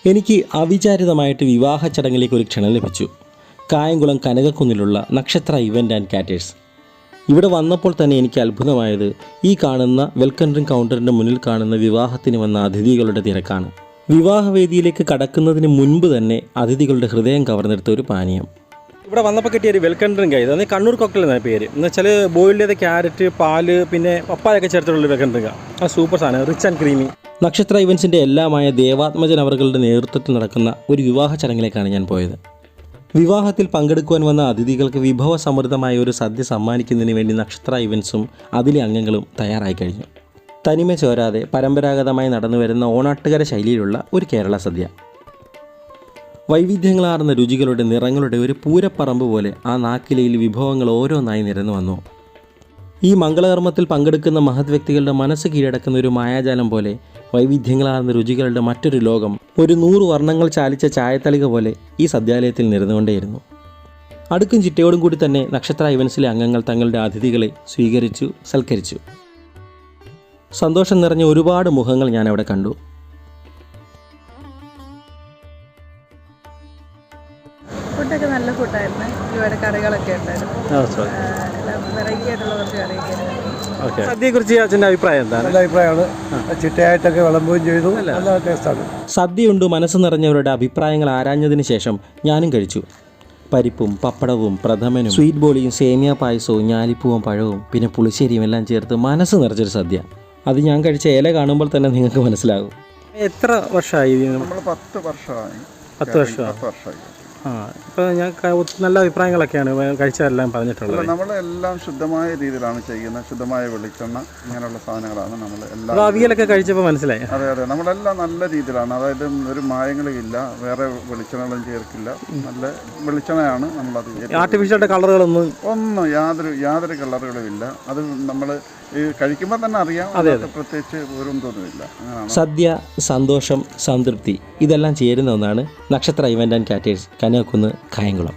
എനിക്ക് അവിചാരിതമായിട്ട് വിവാഹ ചടങ്ങിലേക്ക് ഒരു ക്ഷണം ലഭിച്ചു. കായംകുളം കനകക്കുന്നിലുള്ള നക്ഷത്ര ഇവൻ്റ് ആൻഡ് കാറ്റേഴ്സ്. ഇവിടെ വന്നപ്പോൾ തന്നെ എനിക്ക് അത്ഭുതമായത് ഈ കാണുന്ന വെൽക്കം ഡ്രിങ്ക് കൗണ്ടറിൻ്റെ മുന്നിൽ കാണുന്ന വിവാഹത്തിന് വന്ന അതിഥികളുടെ തിരക്കാണ്. വിവാഹവേദിയിലേക്ക് കടക്കുന്നതിന് മുൻപ് തന്നെ അതിഥികളുടെ ഹൃദയം കവർന്നെടുത്ത ഒരു പാനീയം. ഇവിടെ വന്നപ്പോൾ കിട്ടിയ ഒരു വെൽക്കം ഡ്രിങ്ക് ആയത് അത് കണ്ണൂർ കോക്ടെയിൽ എന്നാണ് പേര്. എന്ന് വെച്ചാൽ ബോയിൽഡ് ചെയ്ത ക്യാരറ്റ്, പാല്, പിന്നെ പപ്പായൊക്കെ ചേർത്തിട്ടുള്ള വെൽക്കം ഡ്രിങ്കാണ്. ആ സൂപ്പർ സാധനം, റിച്ച് ആൻഡ് ക്രീമി. നക്ഷത്ര ഇവൻസിൻ്റെ എല്ലാമായ ദേവാത്മജൻ അവരുടെ നേതൃത്വത്തിൽ നടക്കുന്ന ഒരു വിവാഹ ചടങ്ങിലേക്കാണ് ഞാൻ പോയത്. വിവാഹത്തിൽ പങ്കെടുക്കുവാൻ വന്ന അതിഥികൾക്ക് വിഭവസമൃദ്ധമായ ഒരു സദ്യ സമ്മാനിക്കുന്നതിന് വേണ്ടി നക്ഷത്ര ഇവൻസും അതിലെ അംഗങ്ങളും തയ്യാറായി കഴിഞ്ഞു. തനിമ ചോരാതെ പരമ്പരാഗതമായി നടന്നു വരുന്ന ഓണാട്ടുകര ശൈലിയിലുള്ള ഒരു കേരള സദ്യ. വൈവിധ്യങ്ങളാർന്ന രുചികളുടെ നിറങ്ങളുടെ ഒരു പൂരപ്പറമ്പ് പോലെ ആ നാക്കിലയിൽ വിഭവങ്ങൾ ഓരോന്നായി നിരന്നു വന്നു. ഈ മംഗളകർമ്മത്തിൽ പങ്കെടുക്കുന്ന മഹത് വ്യക്തികളുടെ മനസ്സ് കീഴടക്കുന്ന ഒരു മായാജാലം പോലെ വൈവിധ്യങ്ങളാർന്ന രുചികളുടെ മറ്റൊരു ലോകം, ഒരു 100 വർണ്ണങ്ങൾ ചാലിച്ച ചായത്തളിക പോലെ ഈ സദ്യാലയത്തിൽ നിരന്നുകൊണ്ടേയിരുന്നു. അടുക്കും ചിട്ടയോടും കൂടി തന്നെ നക്ഷത്ര ഇവൻസിലെ അംഗങ്ങൾ തങ്ങളുടെ അതിഥികളെ സ്വീകരിച്ചു, സൽക്കരിച്ചു. സന്തോഷം നിറഞ്ഞ ഒരുപാട് മുഖങ്ങൾ ഞാൻ അവിടെ കണ്ടു. ഫുഡൊക്കെ നല്ല ഫുഡായിരുന്നു. ഒരുപാട് കറികളൊക്കെ ഉണ്ടായിരുന്നു. വെറൈറ്റി ആയിട്ടുള്ള കുറച്ച് കറിയൊക്കെ. സദ്യയെക്കുറിച്ച് അച്ഛൻ്റെ അഭിപ്രായം എന്താണ്? നല്ല അഭിപ്രായമാണ്. ചിട്ടയായിട്ടൊക്കെ വിളമ്പുകയും ചെയ്തു. നല്ല ടേസ്റ്റാണ്. സദ്യയുണ്ട് മനസ്സ് നിറഞ്ഞവരുടെ അഭിപ്രായങ്ങൾ ആരാഞ്ഞതിന് ശേഷം ഞാനും കഴിച്ചു. പരിപ്പും പപ്പടവും പ്രഥമനും സ്വീറ്റ് ബോളിയും സേമിയ പായസവും ഞാലിപ്പൂവും പഴവും പിന്നെ പുളിശ്ശേരിയും എല്ലാം ചേർത്ത് മനസ്സ് നിറച്ചൊരു സദ്യ. അത് ഞാൻ കഴിച്ച ഇല കാണുമ്പോൾ തന്നെ നിങ്ങൾക്ക് മനസ്സിലാകും. എത്ര വർഷമായി? നമ്മൾ 10 വർഷമായി. 10 വർഷമായി. ഇപ്പോൾ ഞാൻ നല്ല അഭിപ്രായങ്ങളൊക്കെയാണ് കഴിച്ചതെല്ലാം പറഞ്ഞിട്ടുള്ളത്. നമ്മളെല്ലാം ശുദ്ധമായ രീതിയിലാണ് ചെയ്യുന്നത്. ശുദ്ധമായ വെളിച്ചെണ്ണ, ഇങ്ങനെയുള്ള സാധനങ്ങളാണ് നമ്മൾ എല്ലാം. അവിയലൊക്കെ കഴിച്ചപ്പോൾ മനസ്സിലായി. അതെ, നമ്മളെല്ലാം നല്ല രീതിയിലാണ്. അതായത് ഒരു മായങ്ങളും ഇല്ല, വേറെ വെളിച്ചെണ്ണകളും ചേർക്കില്ല. നല്ല വെളിച്ചെണ്ണയാണ് നമ്മളത്. ആർട്ടിഫിഷ്യൽ കളറുകളൊന്നും യാതൊരു കളറുകളും ഇല്ല. അത് നമ്മൾ കഴിക്കുമ്പോൾ തന്നെ അറിയാം. പ്രത്യേകിച്ച് ഒരു തോന്നുന്നില്ല. സദ്യ, സന്തോഷം, സംതൃപ്തി ഇതെല്ലാം ചേരുന്ന ഒന്നാണ് നക്ഷത്ര event and caters, Kanakakkunnu, Kayamkulam.